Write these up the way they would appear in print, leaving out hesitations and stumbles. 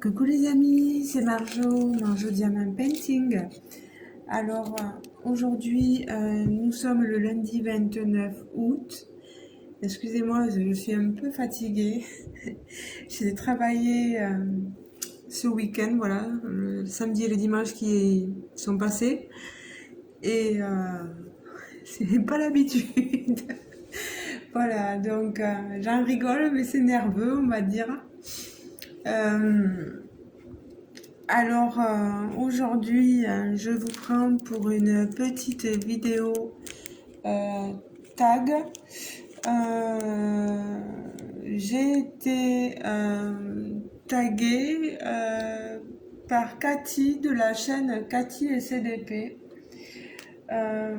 Coucou les amis, c'est Marjo Diamant Painting. Alors aujourd'hui nous sommes le lundi 29 août. Excusez-moi, je suis un peu fatiguée. J'ai travaillé ce week-end, voilà, le samedi et le dimanche qui sont passés. Et c'est pas l'habitude. Voilà, donc j'en rigole, mais c'est nerveux, on va dire. Euh, Aujourd'hui, je vous prends pour une petite vidéo euh, tag. Euh, j'ai été taguée par Cathy de la chaîne Cathy et CDP.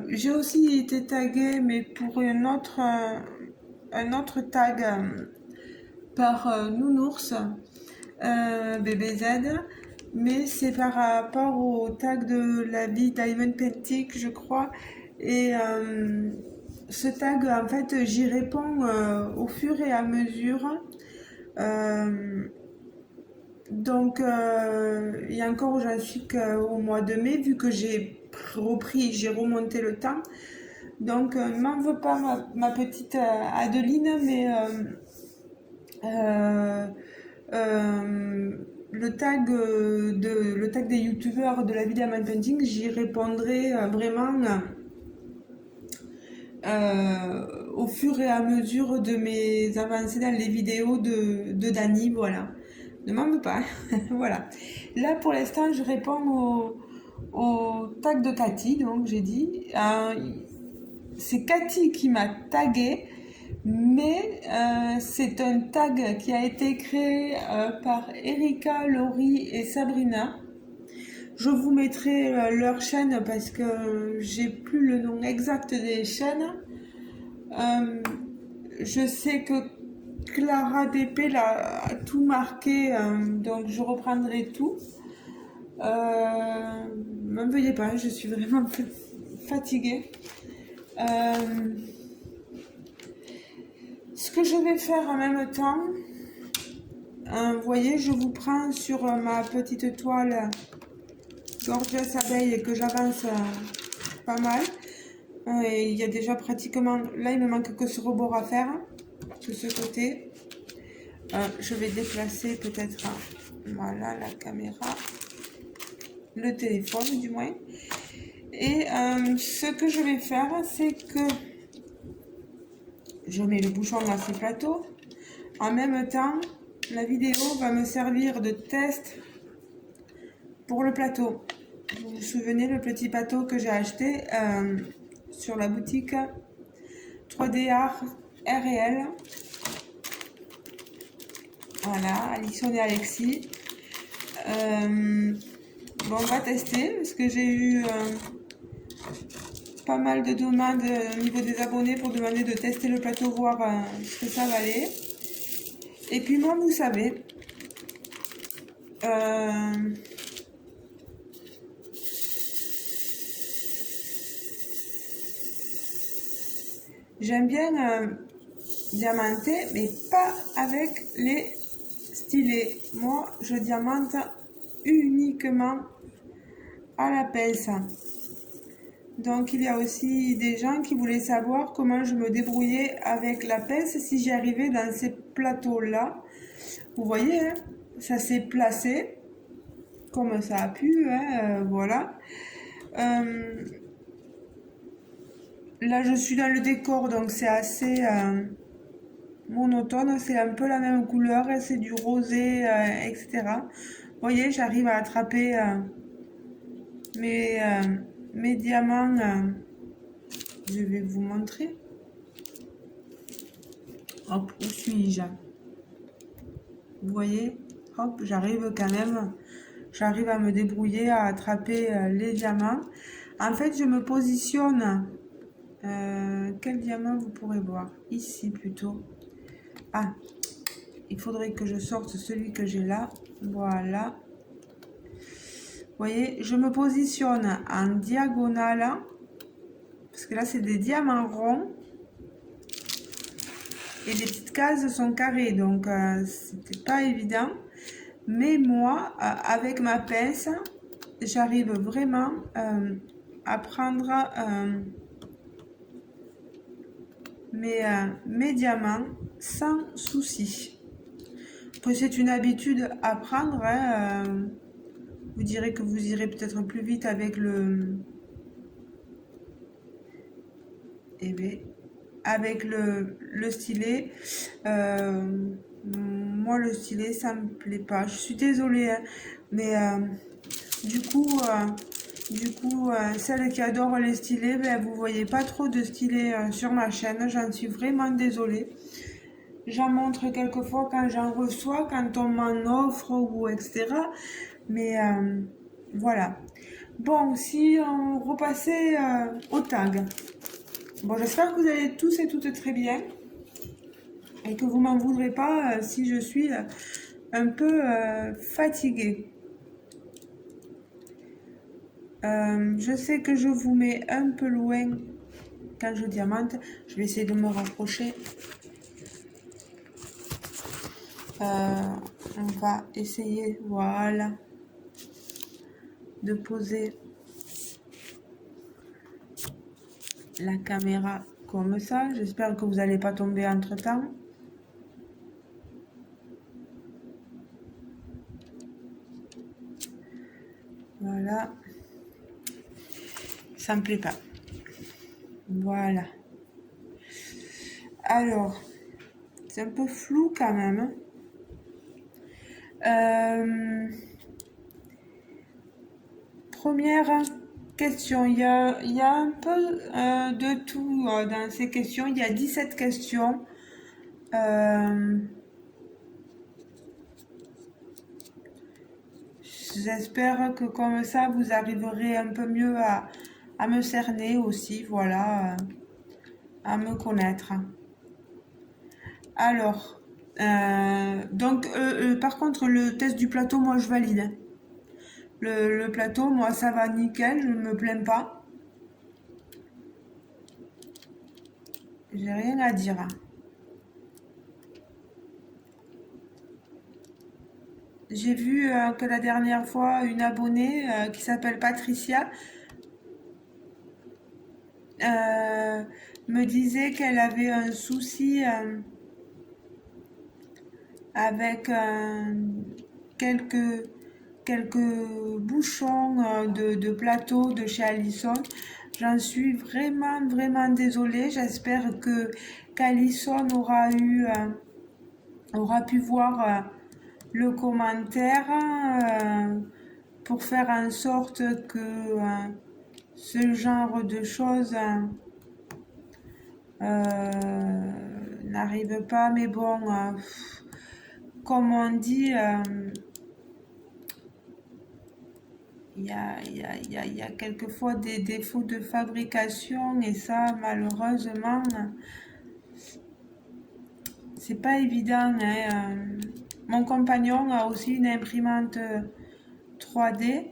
J'ai aussi été taguée, mais pour un autre tag par Nounours. BBZ, mais c'est par rapport au tag de la vie Diamond Painting, je crois. Et ce tag, en fait, j'y réponds au fur et à mesure. Il y a encore, j'en suis qu'au mois de mai, vu que j'ai remonté le temps. Donc, ne m'en veux pas, ma petite Adeline, mais euh, euh, le tag des youtubeurs de la vie Diamond Painting, j'y répondrai vraiment au fur et à mesure de mes avancées dans les vidéos de Dani, voilà. Ne m'en veux pas, voilà. Là pour l'instant je réponds au tag de Cathy, donc j'ai dit. C'est Cathy qui m'a tagué, mais c'est un tag qui a été créé par Erika, Laurie et Sabrina. Je vous mettrai leur chaîne parce que j'ai plus le nom exact des chaînes. Je sais que Clara DP a tout marqué, donc je reprendrai tout. Ne veuillez pas, je suis vraiment fatiguée. Ce que je vais faire en même temps, vous voyez, je vous prends sur ma petite toile Gorgeous Abeille que j'avance pas mal. Il y a déjà pratiquement, là il me manque que ce rebord à faire, de ce côté. Je vais déplacer peut-être, voilà, la caméra, le téléphone du moins. Et ce que je vais faire, c'est que je mets le bouchon à ce plateau. En même temps, la vidéo va me servir de test pour le plateau. Vous vous souvenez le petit plateau que j'ai acheté sur la boutique 3D Art RL. Voilà, Alison et Alexis. Bon, on va tester parce que j'ai eu pas mal de demandes au niveau des abonnés pour demander de tester le plateau, voir ce que ça valait. Et puis moi, vous savez, j'aime bien diamanter, mais pas avec les stylés. Moi, je diamante uniquement à la pince. Donc il y a aussi des gens qui voulaient savoir comment je me débrouillais avec la pince si j'y arrivais dans ces plateaux là. Vous voyez, hein, ça s'est placé comme ça a pu, hein, voilà. Là je suis dans le décor, donc c'est assez monotone, c'est un peu la même couleur, c'est du rosé, etc. Vous voyez, j'arrive à attraper mes, mes diamants. Je vais vous montrer. Hop, où suis-je? Vous voyez, hop, j'arrive quand même, j'arrive à me débrouiller, à attraper les diamants. En fait, je me positionne. Quel diamant vous pourrez voir? Ici plutôt. Ah, il faudrait que je sorte celui que j'ai là. Voilà. Vous voyez, je me positionne en diagonale. Parce que là, c'est des diamants ronds. Et les petites cases sont carrées. Donc, c'était pas évident. Mais moi, avec ma pince, j'arrive vraiment à prendre mes diamants sans souci. Après, c'est une habitude à prendre, hein, vous direz que vous irez peut-être plus vite avec eh bien, avec le stylet. Moi, le stylet, ça me plaît pas. Je suis désolée, hein, mais du coup, celle qui adore les stylets, ben, vous voyez pas trop de stylets sur ma chaîne. J'en suis vraiment désolée. J'en montre quelquefois quand j'en reçois, quand on m'en offre ou etc. Mais voilà. Bon, si on repassait au tag. Bon, j'espère que vous allez tous et toutes très bien et que vous m'en voudrez pas si je suis un peu fatiguée. Je sais que je vous mets un peu loin quand je diamante. Je vais essayer de me rapprocher. On va essayer, voilà, de poser la caméra comme ça. J'espère que vous n'allez pas tomber entre temps. Voilà. Ça me plaît pas. Voilà. Alors, c'est un peu flou quand même. Première question. Il y a un peu de tout dans ces questions. Il y a 17 questions. J'espère que comme ça, vous arriverez un peu mieux à me cerner aussi, voilà, à me connaître. Alors, donc, par contre, le test du plateau, moi, je valide. Le plateau, moi, ça va nickel, je ne me plains pas. J'ai rien à dire. J'ai vu que la dernière fois, une abonnée qui s'appelle Patricia euh, me disait qu'elle avait un souci avec quelques, quelques bouchons de plateau de chez Allison. J'en suis vraiment, vraiment désolée. J'espère que qu'Allison aura pu voir le commentaire pour faire en sorte que ce genre de choses n'arrive pas. Mais bon, comme on dit, il y a quelquefois des défauts de fabrication et ça, malheureusement, c'est pas évident, hein. Mon compagnon a aussi une imprimante 3D.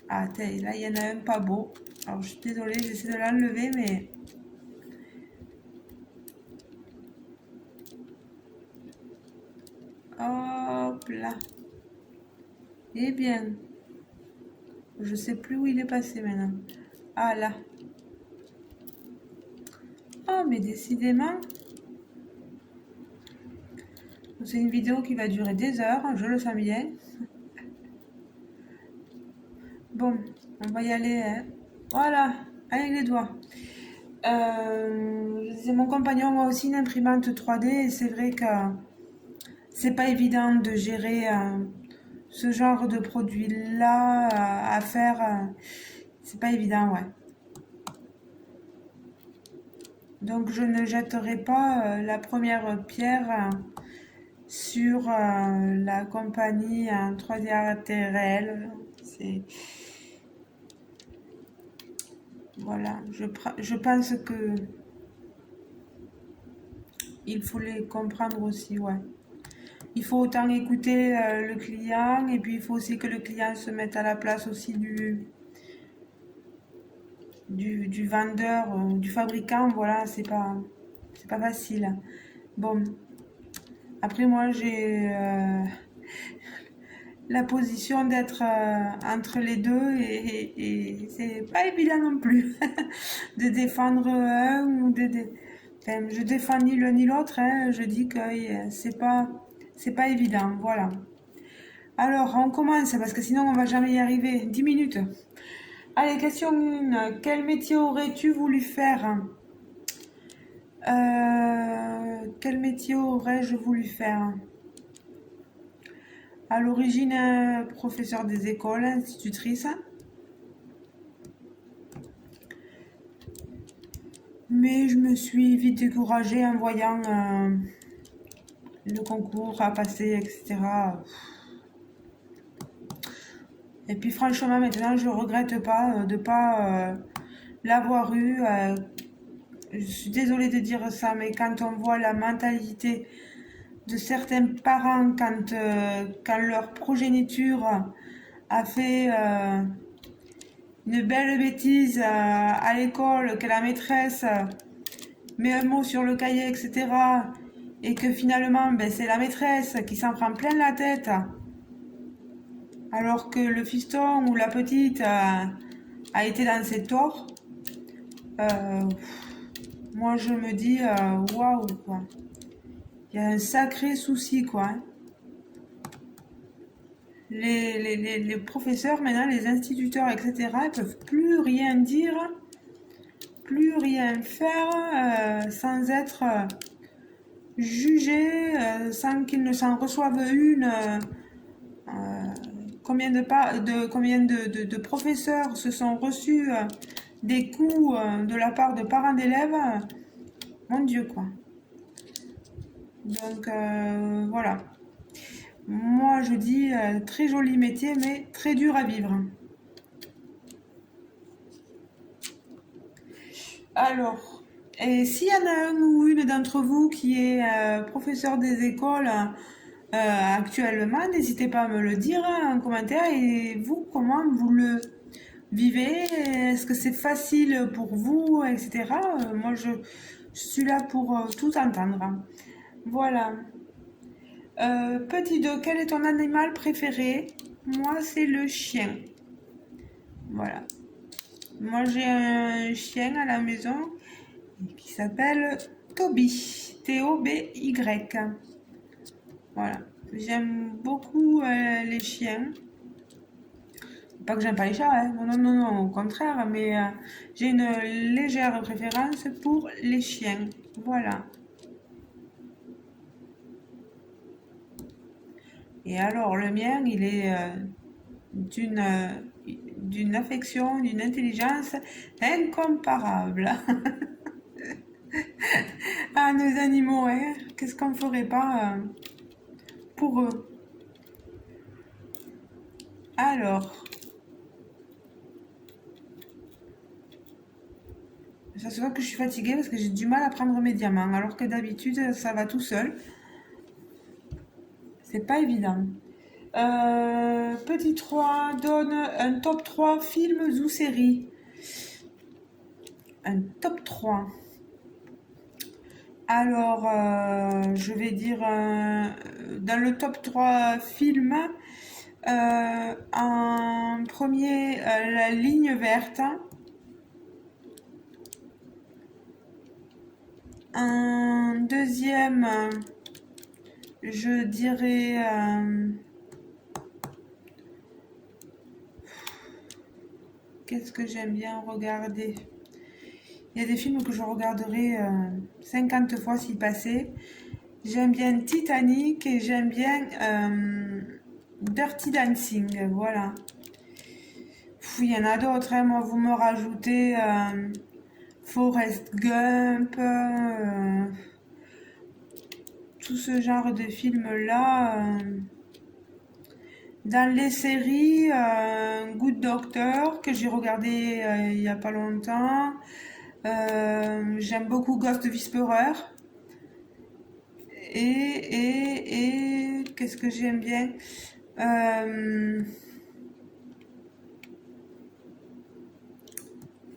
Ah, là, il y en a un pas beau. Alors, je suis désolée, j'essaie de l'enlever, mais... Hop là. Eh bien, je sais plus où il est passé maintenant. Ah là. Oh, mais décidément, c'est une vidéo qui va durer des heures, je le sens bien. Bon, on va y aller, hein. Voilà, avec les doigts. Mon compagnon a aussi une imprimante 3D et c'est vrai que c'est pas évident de gérer ce genre de produit-là à faire. C'est pas évident, ouais. Donc je ne jetterai pas la première pierre sur la compagnie 3D réel. C'est voilà, je pense que il faut les comprendre aussi, ouais. Il faut autant écouter le client et puis il faut aussi que le client se mette à la place aussi du vendeur, du fabricant, voilà, c'est pas facile. Bon, après moi la position d'être entre les deux et c'est pas évident non plus de défendre un ou enfin, je défends ni l'un ni l'autre, hein, je dis que c'est pas évident, voilà. Alors, on commence parce que sinon on va jamais y arriver. 10 minutes. Allez, question 1. Quel métier aurais-tu voulu faire? Quel métier aurais-je voulu faire? À l'origine, professeur des écoles, institutrice. Mais je me suis vite découragée en voyant le concours à passer, etc. Et puis franchement, maintenant, je regrette pas de pas l'avoir eu. Je suis désolée de dire ça, mais quand on voit la mentalité de certains parents quand leur progéniture a fait une belle bêtise à l'école, que la maîtresse met un mot sur le cahier, etc. Et que finalement, ben, c'est la maîtresse qui s'en prend plein la tête, alors que le fiston ou la petite a été dans ses torts. Euh, Moi, je me dis, waouh, quoi. Il y a un sacré souci, quoi, hein. Les professeurs, maintenant, les instituteurs, etc., ils peuvent plus rien dire, plus rien faire sans être jugés, sans qu'ils ne s'en reçoivent une. Combien de professeurs se sont reçus des coups de la part de parents d'élèves, mon Dieu, quoi. Donc, voilà. Moi, je dis très joli métier, mais très dur à vivre. Alors, et s'il y en a un ou une d'entre vous qui est professeur des écoles actuellement, n'hésitez pas à me le dire en commentaire. Et vous, comment vous le vivez? Est-ce que c'est facile pour vous, etc. Moi, je suis là pour tout entendre. Voilà. Petit 2, quel est ton animal préféré? Moi, c'est le chien. Voilà. Moi, j'ai un chien à la maison qui s'appelle Toby. Toby. Voilà. J'aime beaucoup les chiens. Pas que j'aime pas les chats, hein. Non, non, non, non, au contraire, mais j'ai une légère préférence pour les chiens. Voilà. Et alors, le mien, il est d'une d'une affection, d'une intelligence incomparable. Ah, nos animaux, hein, qu'est-ce qu'on ferait pas pour eux? Alors, ça se voit que je suis fatiguée parce que j'ai du mal à prendre mes diamants, alors que d'habitude, ça va tout seul. C'est pas évident. Petit 3 donne un top 3 films ou séries. Un top 3. Alors, je vais dire dans le top 3 films, en premier, La ligne verte. En deuxième, je dirais qu'est-ce que j'aime bien regarder? Il y a des films que je regarderai 50 fois s'ils passaient. J'aime bien Titanic et j'aime bien Dirty Dancing, voilà. Il y en a d'autres, hein. Moi vous me rajoutez Forrest Gump, tout ce genre de films-là. Dans les séries, Good Doctor, que j'ai regardé il y a pas longtemps. J'aime beaucoup Ghost Whisperer. Qu'est-ce que j'aime bien? Euh,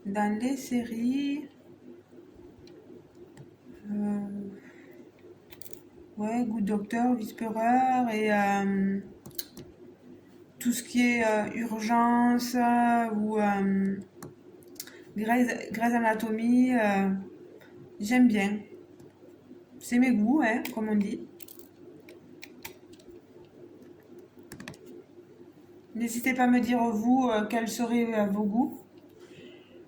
Dans les séries, euh, ouais, Good Doctor, Whisperer et tout ce qui est urgence ou Grey's Anatomy, j'aime bien. C'est mes goûts, hein, comme on dit. N'hésitez pas à me dire, vous, quels seraient vos goûts.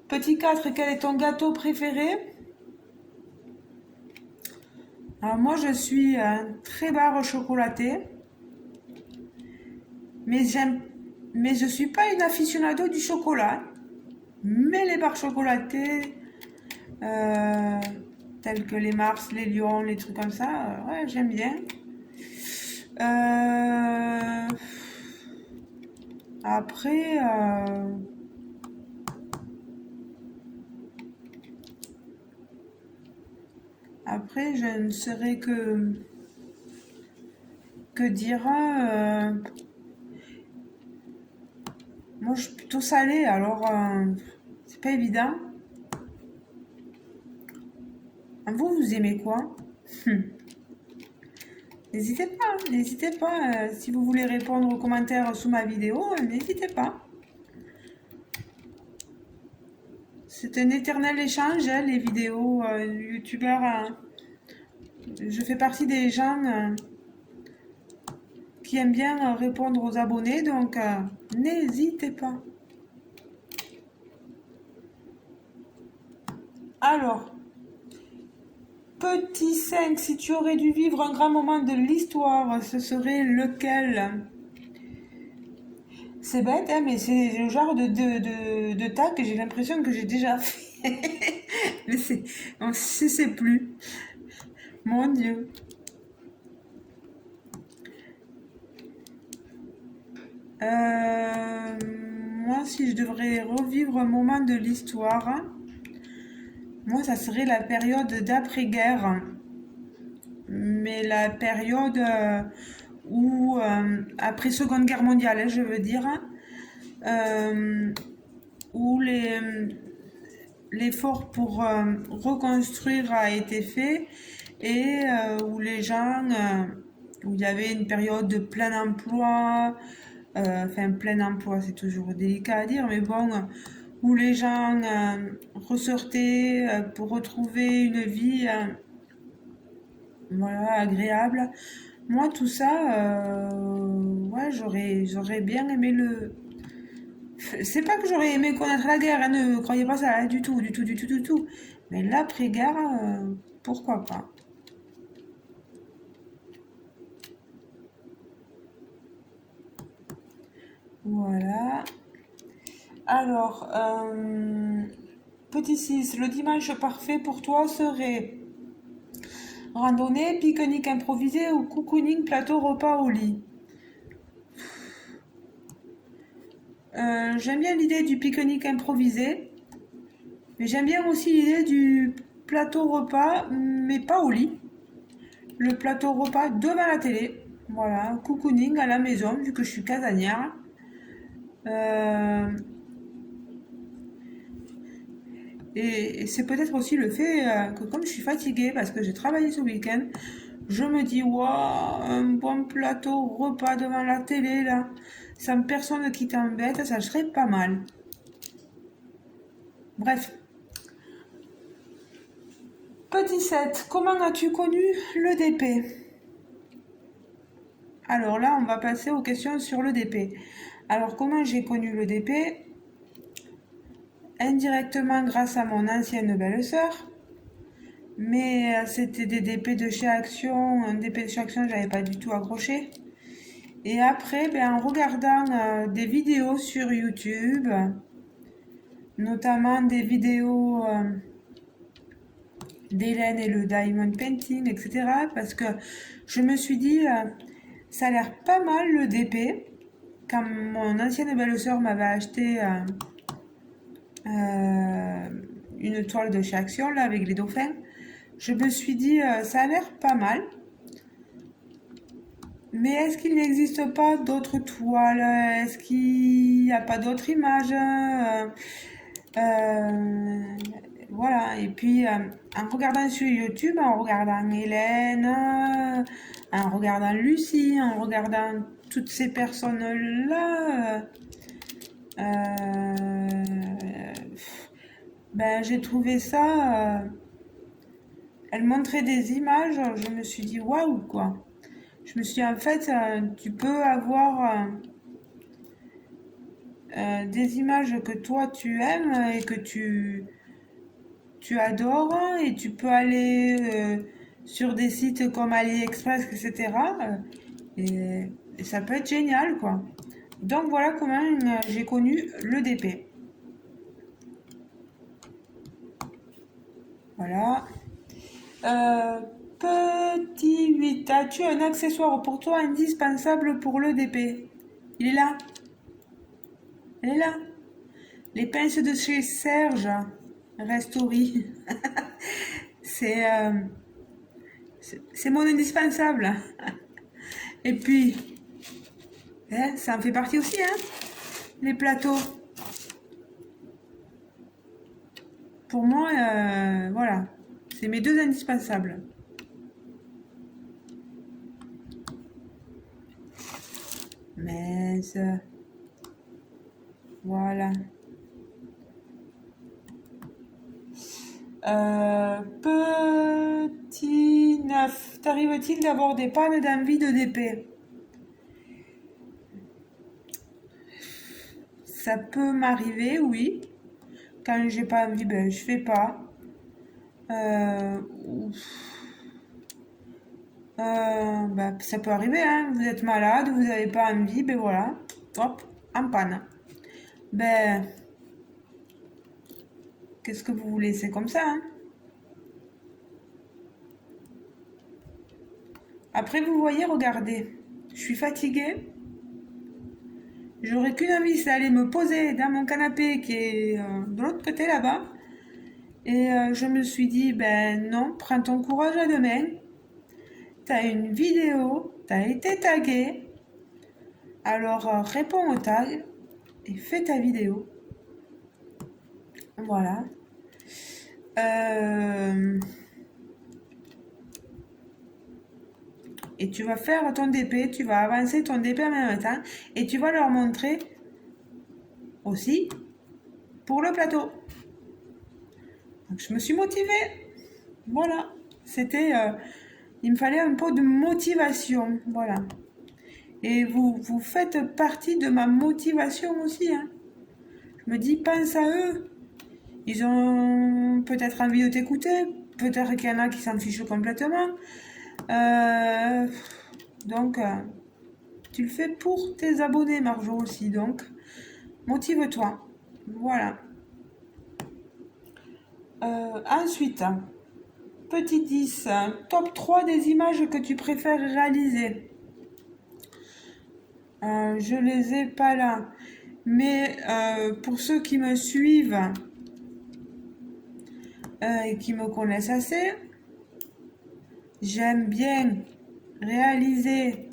Petit 4, quel est ton gâteau préféré? Alors moi, je suis un très barre chocolaté, mais je suis pas une aficionado du chocolat. Mais les barres chocolatées, euh, telles que les Mars, les Lions, les trucs comme ça, ouais, j'aime bien. Euh, après, après, je ne saurais que dire. Moi, je suis plutôt salée, alors c'est pas évident. Vous, vous aimez quoi? N'hésitez pas, n'hésitez pas. Si vous voulez répondre aux commentaires sous ma vidéo, n'hésitez pas. C'est un éternel échange, hein, les vidéos youtubeurs. Je fais partie des gens qui aiment bien répondre aux abonnés, donc n'hésitez pas. Alors, petit 5, si tu aurais dû vivre un grand moment de l'histoire, ce serait lequel? C'est bête, hein, mais c'est le genre de tas que j'ai l'impression que j'ai déjà fait. Mais on ne sait plus. Mon Dieu. Moi, si je devrais revivre un moment de l'histoire, moi, ça serait la période d'après-guerre. Mais la période où, après Seconde Guerre mondiale, hein, je veux dire, euh, où l'effort pour reconstruire a été fait et où les gens, où il y avait une période de plein emploi, enfin plein emploi c'est toujours délicat à dire, mais bon, où les gens ressortaient pour retrouver une vie voilà, agréable. Moi, tout ça, ouais, j'aurais bien aimé le. C'est pas que j'aurais aimé connaître la guerre, hein, ne croyez pas ça, hein, du tout, du tout, du tout, du tout. Mais l'après-guerre, pourquoi pas? Voilà. Alors, petit 6, le dimanche parfait pour toi serait randonnée, pique-nique improvisé ou cocooning plateau repas au lit. J'aime bien l'idée du pique-nique improvisé, mais j'aime bien aussi l'idée du plateau repas, mais pas au lit. Le plateau repas devant la télé. Voilà, cocooning à la maison, vu que je suis casanière. Euh, et c'est peut-être aussi le fait que comme je suis fatiguée parce que j'ai travaillé ce week-end, je me dis, waouh, un bon plateau repas devant la télé, là, sans personne qui t'embête, ça serait pas mal. Bref. Petit 7, comment as-tu connu le DP? Alors là, on va passer aux questions sur le DP. Alors, comment j'ai connu le DP? Indirectement grâce à mon ancienne belle-sœur. Mais c'était des DP de chez Action. Un DP de chez Action, j'avais pas du tout accroché. Et après, ben, en regardant des vidéos sur YouTube, notamment des vidéos d'Hélène et le Diamond Painting, etc. Parce que je me suis dit, ça a l'air pas mal le DP. Quand mon ancienne belle-sœur m'avait acheté une toile de chez Action, là, avec les dauphins, je me suis dit, ça a l'air pas mal. Mais est-ce qu'il n'existe pas d'autres toiles? Est-ce qu'il n'y a pas d'autres images? Voilà. Et puis, en regardant sur YouTube, en regardant Hélène, en regardant Lucie, en regardant toutes ces personnes-là, ben, j'ai trouvé ça. Elle montrait des images, je me suis dit waouh, quoi. Je me suis dit, en fait, tu peux avoir des images que toi tu aimes et que tu adores, et tu peux aller sur des sites comme AliExpress, etc. Et ça peut être génial, quoi. Donc voilà comment j'ai connu le DP. Voilà. Euh, Petit 8, as-tu un accessoire pour toi indispensable pour le DP? Il est là. Elle est là. Les pinces de chez Serge, Restori. C'est c'est mon indispensable. Et puis, hein, ça en fait partie aussi, hein, les plateaux. Pour moi, voilà, c'est mes deux indispensables. Mais voilà. Petit 9. T'arrive-t-il d'avoir des pannes d'envie de DP? Ça peut m'arriver, oui. Quand j'ai pas envie, ben je fais pas. Euh, bah, ça peut arriver, hein. Vous êtes malade, vous n'avez pas envie, ben voilà, hop, en panne. Ben, qu'est-ce que vous voulez, c'est comme ça, hein. Après, vous voyez, regardez, je suis fatiguée. J'aurais qu'une envie, c'est d'aller me poser dans mon canapé qui est de l'autre côté là-bas. Et je me suis dit, ben non, prends ton courage à deux mains. T'as une vidéo, t'as été tagué. Alors réponds au tag et fais ta vidéo. Voilà. Euh, et tu vas faire ton DP, tu vas avancer ton DP en même temps et tu vas leur montrer aussi pour le plateau. Donc je me suis motivée. Voilà. C'était. Il me fallait un peu de motivation. Voilà. Et vous faites partie de ma motivation aussi, hein. Je me dis, pense à eux. Ils ont peut-être envie de t'écouter. Peut-être qu'il y en a qui s'en fichent complètement. Euh, donc, tu le fais pour tes abonnés, Marjo, aussi. Donc, motive-toi. Voilà. Ensuite, petit 10, top 3 des images que tu préfères réaliser. Je les ai pas là. Mais pour ceux qui me suivent et qui me connaissent assez, j'aime bien réaliser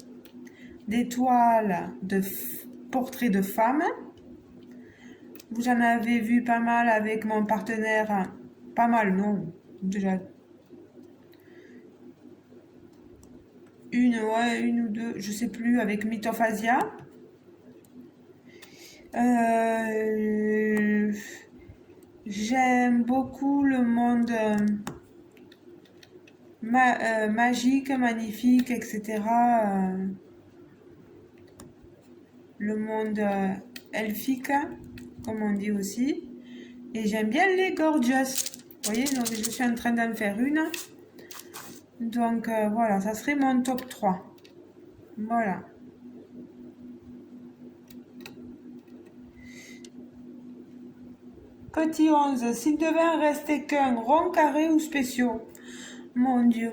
des toiles de portraits de femmes. Vous en avez vu pas mal avec mon partenaire. Pas mal, non. Déjà une ou deux, je sais plus, avec Mythophasia. Euh, J'aime beaucoup le monde magique, magnifique, etc. Le monde elfique, comme on dit aussi. Et j'aime bien les gorgeous. Vous voyez, donc je suis en train d'en faire une. Donc voilà, ça serait mon top 3. Voilà. Petit 11, s'il devait en rester qu'un, rond, carré ou spéciaux? Mon Dieu.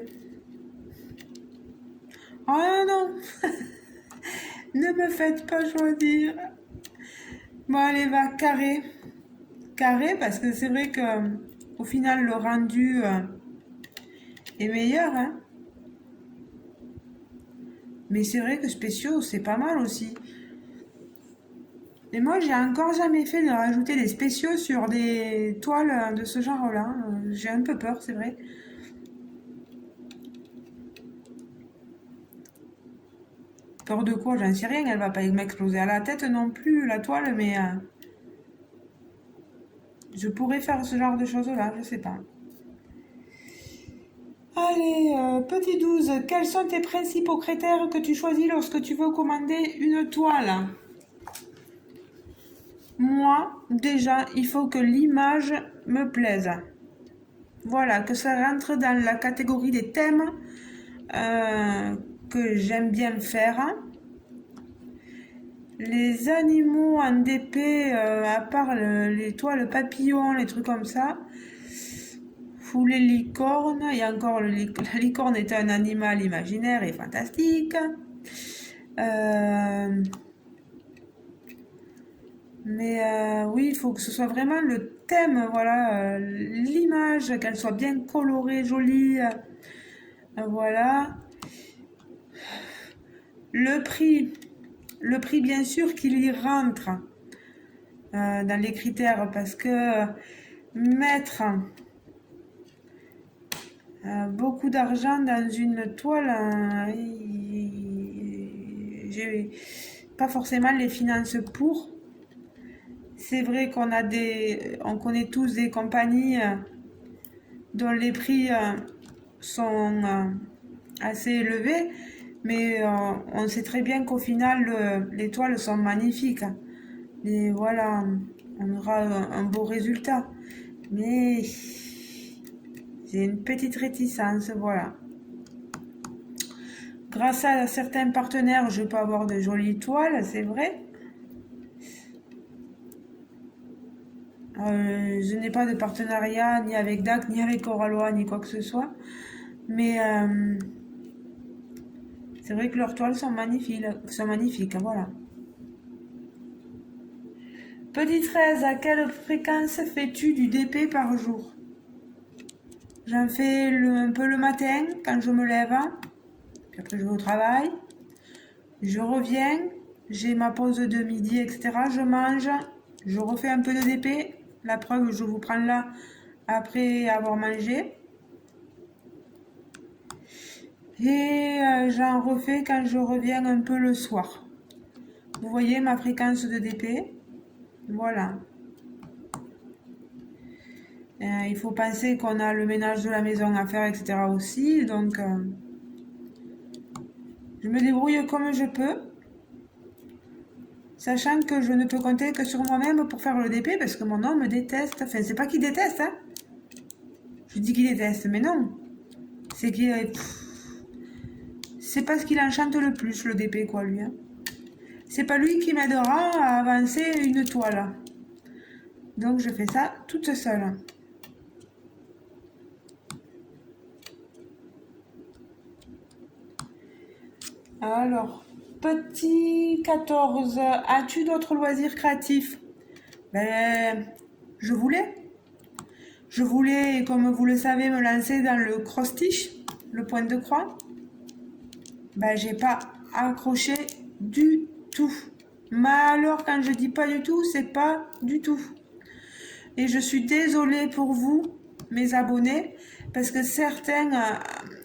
Oh non, ne me faites pas choisir. Bon, allez, va, carré. Carré, parce que c'est vrai que au final, le rendu est meilleur, hein. Mais c'est vrai que spéciaux, c'est pas mal aussi. Et moi, j'ai encore jamais fait de rajouter des spéciaux sur des toiles de ce genre-là. J'ai un peu peur, c'est vrai. Peur de quoi? J'en sais rien. Elle va pas m'exploser à la tête non plus, la toile, mais je pourrais faire ce genre de choses-là, je sais pas. Allez, petit 12. Quels sont tes principaux critères que tu choisis lorsque tu veux commander une toile? Moi, déjà, il faut que l'image me plaise. Voilà, que ça rentre dans la catégorie des thèmes que j'aime bien faire. Les animaux en DP, à part les toiles papillons, les trucs comme ça, ou les licornes, et encore la licorne est un animal imaginaire et fantastique. Euh, oui, il faut que ce soit vraiment le thème, voilà, l'image, qu'elle soit bien colorée, jolie, voilà. Le prix, le prix bien sûr qu'il y rentre dans les critères parce que mettre beaucoup d'argent dans une toile, j'ai pas forcément les finances pour. C'est vrai on connaît tous des compagnies dont les prix sont assez élevés, mais on sait très bien qu'au final, les toiles sont magnifiques. Et voilà, on aura un beau résultat. Mais j'ai une petite réticence, voilà. Grâce à certains partenaires, je peux avoir de jolies toiles, c'est vrai. Je n'ai pas de partenariat ni avec DAC, ni avec Corallois, ni quoi que ce soit. Mais c'est vrai que leurs toiles sont magnifiques, voilà. Petit 13, à quelle fréquence fais-tu du DP par jour? J'en fais un peu le matin quand je me lève, puis après je vais au travail. Je reviens, j'ai ma pause de midi, etc. Je mange, je refais un peu de DP. La preuve, je vous prends là après avoir mangé. Et j'en refais quand je reviens un peu le soir. Vous voyez ma fréquence de DP. Voilà. Il faut penser qu'on a le ménage de la maison à faire, etc. aussi. Donc, je me débrouille comme je peux. Sachant que je ne peux compter que sur moi-même pour faire le DP parce que mon homme me déteste. Enfin, c'est pas qu'il déteste, hein. Je dis qu'il déteste, mais non. C'est qu'il. C'est pas ce qui l'enchante le plus, le DP, quoi, lui. Hein. C'est pas lui qui m'aidera à avancer une toile. Donc, je fais ça toute seule. Alors, petit 14, as-tu d'autres loisirs créatifs? Ben, je voulais. Je voulais, comme vous le savez, me lancer dans le cross-stitch, le point de croix. Ben, j'ai pas accroché du tout. Mais alors, quand je dis pas du tout, c'est pas du tout. Et je suis désolée pour vous, mes abonnés, parce que certains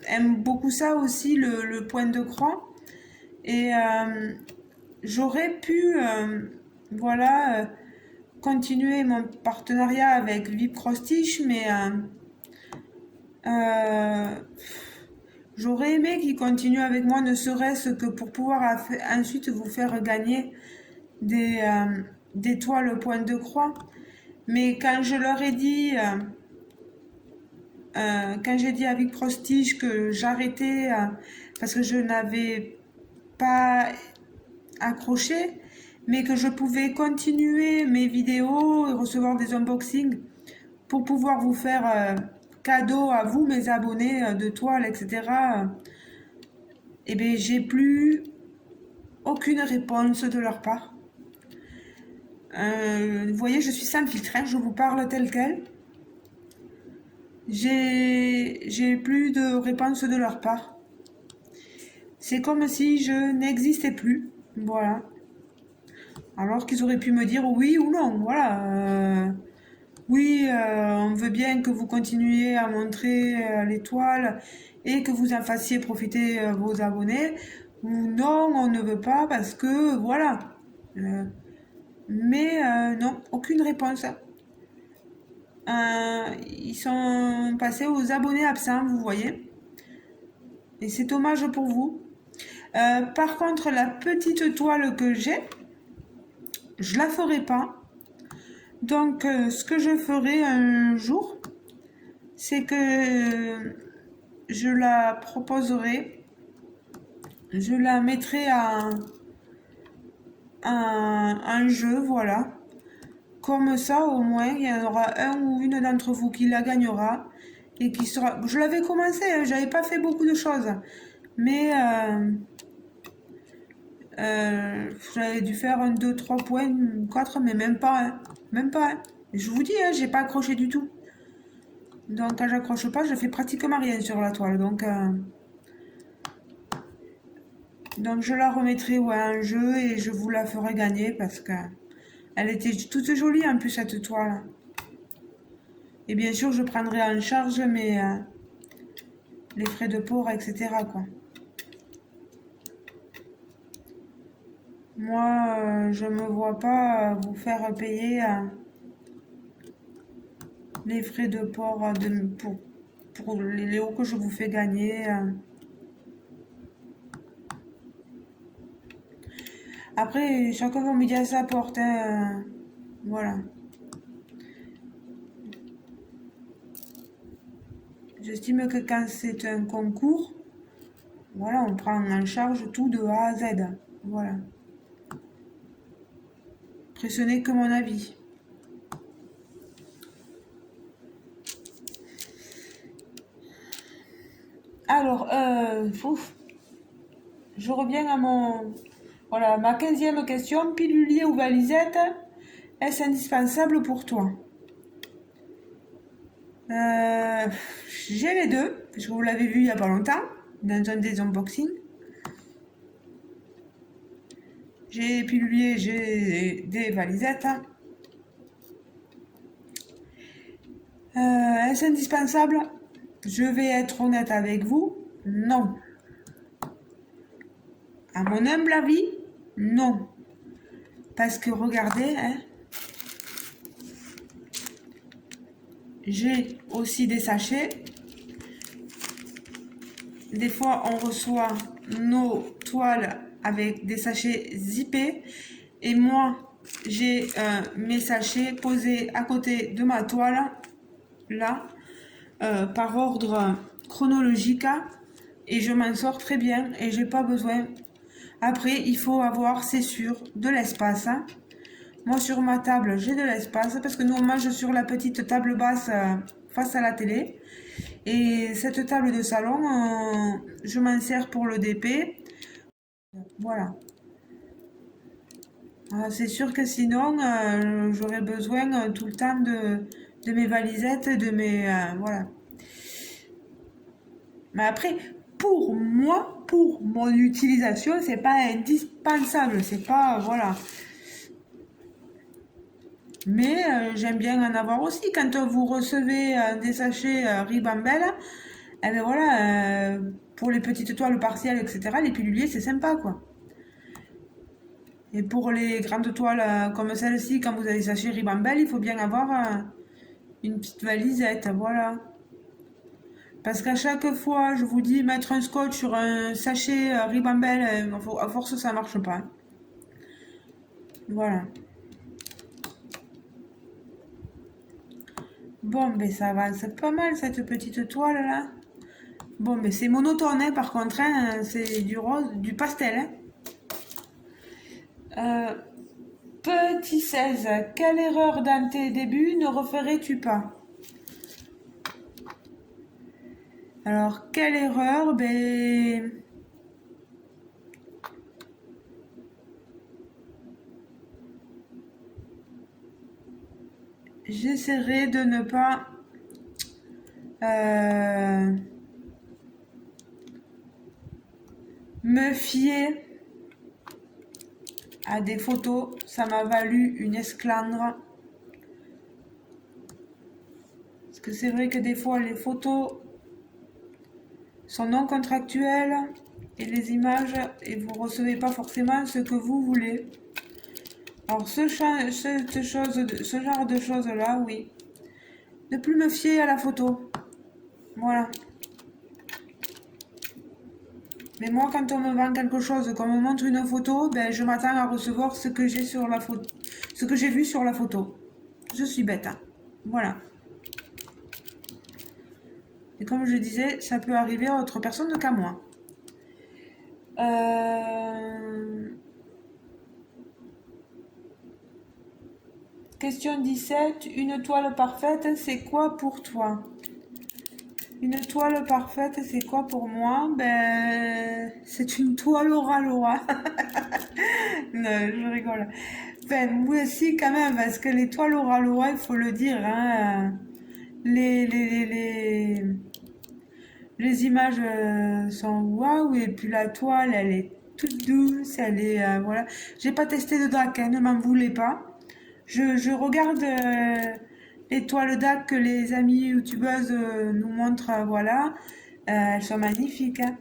aiment beaucoup ça aussi, le point de croix. Et j'aurais pu, voilà, continuer mon partenariat avec Vip Cross Stitch, mais euh, j'aurais aimé qu'ils continuent avec moi, ne serait-ce que pour pouvoir ensuite vous faire gagner des toiles point de croix. Mais quand je leur ai dit, quand j'ai dit à Vic Prostige que j'arrêtais parce que je n'avais pas accroché, mais que je pouvais continuer mes vidéos et recevoir des unboxings pour pouvoir vous faire cadeau à vous, mes abonnés de toiles, etc. Eh bien, j'ai plus aucune réponse de leur part. Vous voyez, je suis sans filtre, hein, je vous parle tel quel. J'ai plus de réponse de leur part. C'est comme si je n'existais plus. Voilà. Alors qu'ils auraient pu me dire oui ou non. Voilà. Oui, on veut bien que vous continuiez à montrer l'étoile et que vous en fassiez profiter vos abonnés. ou non, on ne veut pas parce que voilà. Euh, mais non, aucune réponse. Ils sont passés aux abonnés absents, vous voyez. Et c'est dommage pour vous. Par contre, la petite toile que j'ai, je la ferai pas. Donc, ce que je ferai un jour, c'est que je la proposerai, je la mettrai à un jeu, voilà. Comme ça, au moins, il y en aura un ou une d'entre vous qui la gagnera et qui sera. Je l'avais commencé, hein, j'avais pas fait beaucoup de choses, mais j'avais dû faire un, 2, 3 points, 4, mais même pas, hein. Même pas, hein. Je vous dis, hein, j'ai pas accroché du tout. Donc quand j'accroche pas, je fais pratiquement rien sur la toile. Donc je la remettrai ouais, en jeu et je vous la ferai gagner parce que elle était toute jolie en plus cette toile. Et bien sûr, je prendrai en charge les frais de port, etc. quoi. Moi, je me vois pas vous faire payer les frais de port pour les léos que je vous fais gagner. Après, chacun va midi à sa porte. Hein, voilà. J'estime que quand c'est un concours, voilà, on prend en charge tout de A à Z. Voilà. Après, ce n'est que mon avis. Alors, je reviens à voilà, ma 15e question. Pilulier ou valisette, est-ce indispensable pour toi? Euh, j'ai les deux, parce que vous l'avez vu il n'y a pas longtemps, dans un des unboxings. J'ai pilulier, j'ai des valisettes. Est-ce indispensable? Je vais être honnête avec vous, non. À mon humble avis, non. Parce que regardez, hein, j'ai aussi des sachets. Des fois, on reçoit nos toiles avec des sachets zippés. Et moi, j'ai mes sachets posés à côté de ma toile, là, par ordre chronologique. Et je m'en sors très bien et j'ai pas besoin. Après, il faut avoir, c'est sûr, de l'espace. Moi, sur ma table, j'ai de l'espace parce que nous, on mange sur la petite table basse face à la télé. Et cette table de salon, je m'en sers pour le DP. Voilà. C'est sûr que sinon, j'aurais besoin tout le temps de mes valisettes, de mes... voilà. Mais après, pour moi, pour mon utilisation, c'est pas indispensable. C'est pas... Voilà. Mais j'aime bien en avoir aussi. Quand vous recevez des sachets Ribambelle, eh ben voilà, pour les petites toiles partielles, etc., les piluliers, c'est sympa, quoi. Et pour les grandes toiles comme celle-ci, quand vous avez des sachets Ribambelle, il faut bien avoir une petite valisette, voilà. Parce qu'à chaque fois, je vous dis, mettre un scotch sur un sachet Ribambelle, à force, ça marche pas. Voilà. Bon, ben ça va, c'est pas mal cette petite toile là. Bon, mais c'est monotone, hein, par contre, hein, c'est du rose, du pastel. Hein. Petit 16, quelle erreur dans tes débuts ne referais-tu pas? Alors, quelle erreur? Ben, j'essaierai de ne pas euh, me fier à des photos. Ça m'a valu une esclandre. Parce que c'est vrai que des fois, les photos sont non contractuelles. et les images et vous recevez pas forcément ce que vous voulez. Alors ce genre de choses là, oui. Ne plus me fier à la photo. Voilà. Mais moi, quand on me vend quelque chose, qu'on me montre une photo, ben, je m'attends à recevoir ce que j'ai sur la photo, ce que j'ai vu sur la photo. Je suis bête, hein. Voilà. Et comme je disais, ça peut arriver à autre personne qu'à moi. Question 17. Une toile parfaite, c'est quoi pour toi? Une toile parfaite, c'est quoi pour moi? Ben, c'est une toile au ras Laura. Non, je rigole. Ben, moi aussi, quand même, parce que les toiles au ras Laura, il faut le dire, hein, les, les, les, les, les images sont waouh, et puis la toile, elle est toute douce, elle est, voilà. J'ai pas testé de drac, hein, ne m'en voulez pas. Je regarde les toiles DAC que les amies youtubeuses nous montrent, voilà. Elles sont magnifiques, hein.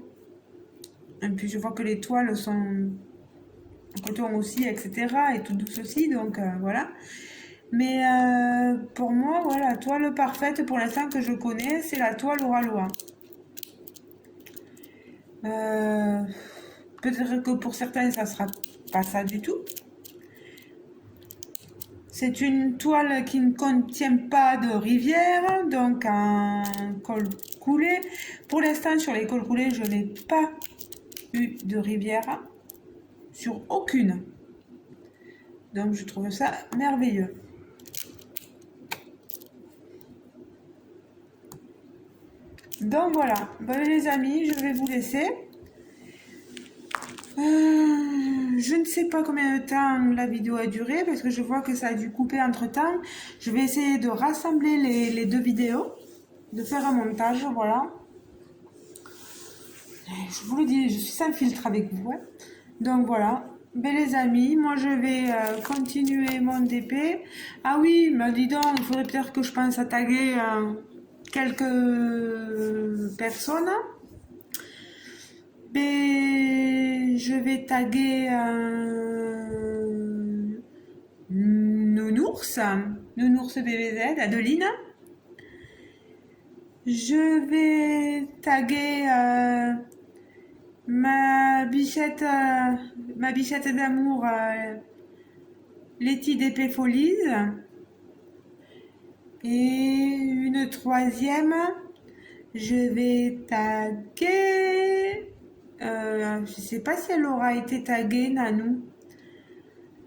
Et puis je vois que les toiles sont en coton aussi, etc. Et tout douce aussi, donc voilà. Mais pour moi, voilà, la toile parfaite pour l'instant que je connais, c'est la toile Aura Loa. Peut-être que pour certains, ça sera pas ça du tout. C'est une toile qui ne contient pas de rivière, donc un col coulé. Pour l'instant, sur les cols coulés, je n'ai pas eu de rivière, sur aucune. Donc je trouve ça merveilleux. Donc voilà, bon, les amis, je vais vous laisser. Je ne sais pas combien de temps la vidéo a duré parce que je vois que ça a dû couper entre temps. Je vais essayer de rassembler les deux vidéos, de faire un montage, voilà. Je vous le dis, je suis sans filtre avec vous, hein. Donc voilà. Ben les amis, moi je vais continuer mon DP. Ah oui, mais dis donc, il faudrait peut-être que je pense à taguer quelques personnes. Ben, je vais taguer Nounours, Nounours BBZ, Adeline. Je vais taguer ma bichette d'amour, Letty d'Épée Folies. Et une troisième, je vais taguer. Je sais pas si elle aura été taguée, Nanou.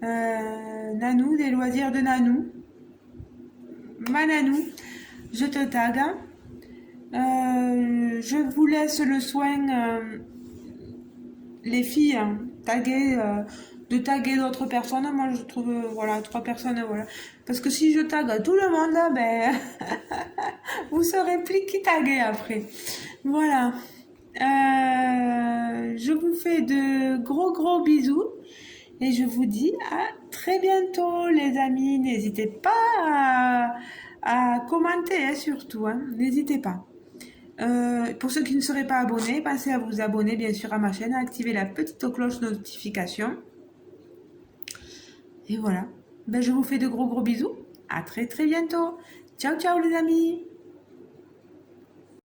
Nanou, des loisirs de Nanou. Ma Nanou, je te tague. Je vous laisse le soin, les filles, hein, de taguer d'autres personnes. Moi, je trouve, voilà, 3 personnes, voilà. Parce que si je tague tout le monde, ben, vous saurez plus qui taguer après. Voilà. Je vous fais de gros bisous et je vous dis à très bientôt, les amis. N'hésitez pas à commenter, hein, surtout, hein. N'hésitez pas. Pour ceux qui ne seraient pas abonnés, pensez à vous abonner bien sûr à ma chaîne, à activer la petite cloche notification. Et voilà. Ben, je vous fais de gros bisous. À très bientôt. Ciao les amis.